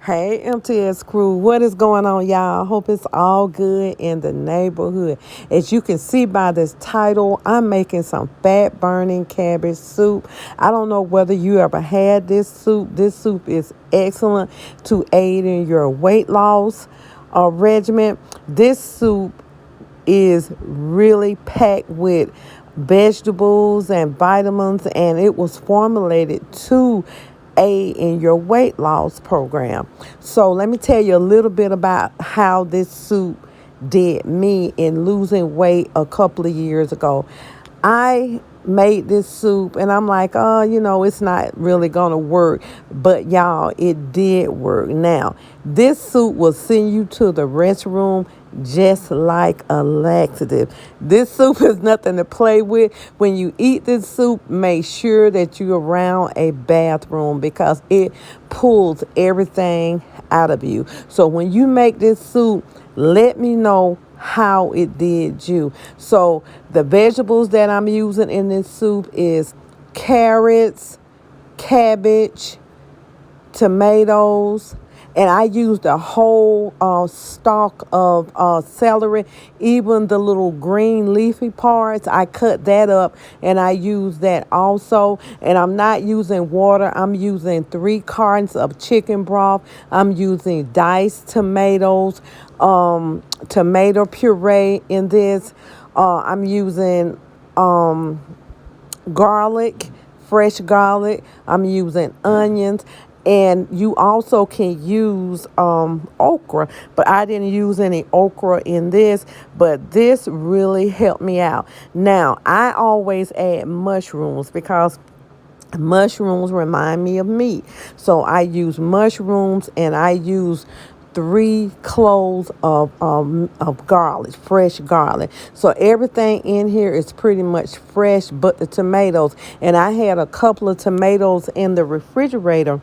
Hey, MTS crew, what is going on, y'all? Hope it's all good in the neighborhood. As you can see by this title, I'm making some fat burning cabbage soup. I don't know whether you ever had this soup. This soup is excellent to aid in your weight loss regimen. This soup is really packed with vegetables and vitamins, and it was formulated to aid in your weight loss program. So let me tell you a little bit about how this soup did me in losing weight a couple of years ago. I made this soup and I'm like, oh, it's not really going to work. But y'all, it did work. Now, this soup will send you to the restroom just like a laxative. This soup is nothing to play with. When you eat this soup, make sure that you're around a bathroom because it pulls everything out of you. So when you make this soup, let me know how it did you. So the vegetables that I'm using in this soup is carrots, cabbage, tomatoes, and I used a whole stalk of celery, even the little green leafy parts. I cut that up and I use that also. And I'm not using water. I'm using 3 cartons of chicken broth. I'm using diced tomatoes, tomato puree in this. I'm using garlic, fresh garlic. I'm using onions. And you also can use okra, but I didn't use any okra in this, but this really helped me out. Now, I always add mushrooms because mushrooms remind me of meat. So I use mushrooms and I use 3 cloves of garlic, fresh garlic. So everything in here is pretty much fresh but the tomatoes. And I had a couple of tomatoes in the refrigerator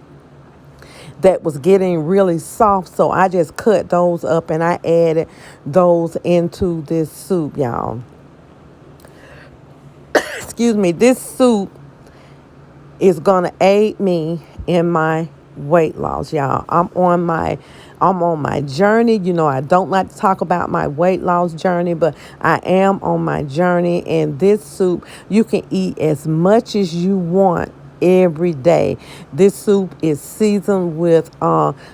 that was getting really soft, so I just cut those up and I added those into this soup, y'all. Excuse me. This soup is gonna aid me in my weight loss, y'all. I'm on my journey. I don't like to talk about my weight loss journey, but I am on my journey, and this soup you can eat as much as you want every day. This soup is seasoned with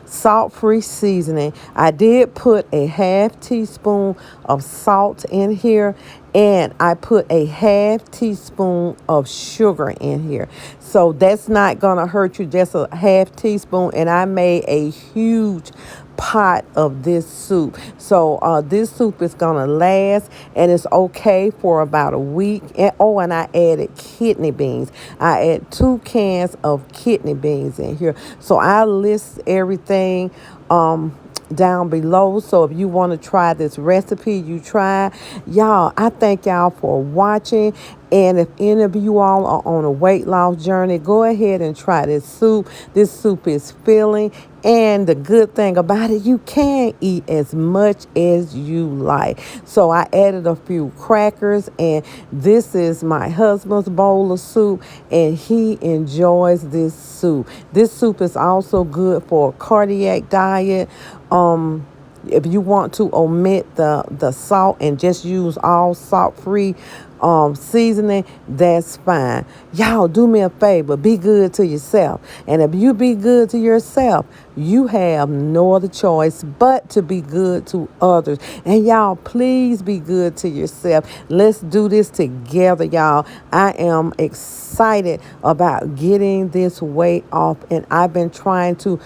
salt-free seasoning. I did put a half teaspoon of salt in here, and I put a half teaspoon of sugar in here. So that's not gonna hurt you, just a half teaspoon. And I made a huge pot of this soup. So this soup is gonna last, and it's okay for about a week. And I added kidney beans. I add 2 cans of kidney beans in here. So I list everything down below. So if you want to try this recipe, you try. Y'all, I thank y'all for watching. And if any of you all are on a weight loss journey, go ahead and try this soup. This soup is filling. And the good thing about it, you can eat as much as you like. So I added a few crackers, and this is my husband's bowl of soup, and he enjoys this soup. This soup is also good for a cardiac diet. If you want to omit the salt and just use all salt-free seasoning, that's fine. Y'all, do me a favor, be good to yourself. And if you be good to yourself, you have no other choice but to be good to others. And y'all, please be good to yourself. Let's do this together, y'all. I am excited about getting this weight off, and I've been trying to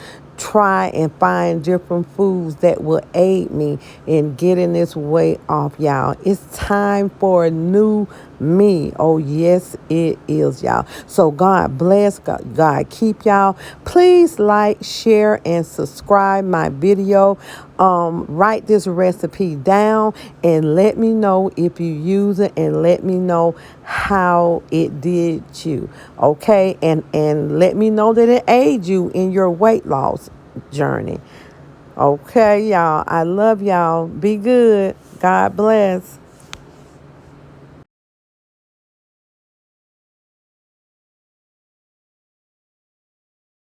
and find different foods that will aid me in getting this weight off, y'all. It's time for a new me. Oh, yes, it is, y'all. So God bless. God keep y'all. Please like, share, and subscribe my video. Write this recipe down and let me know if you use it, and let me know how it did you. Okay, and let me know that it aided you in your weight loss journey. Okay, y'all. I love y'all. Be good. God bless.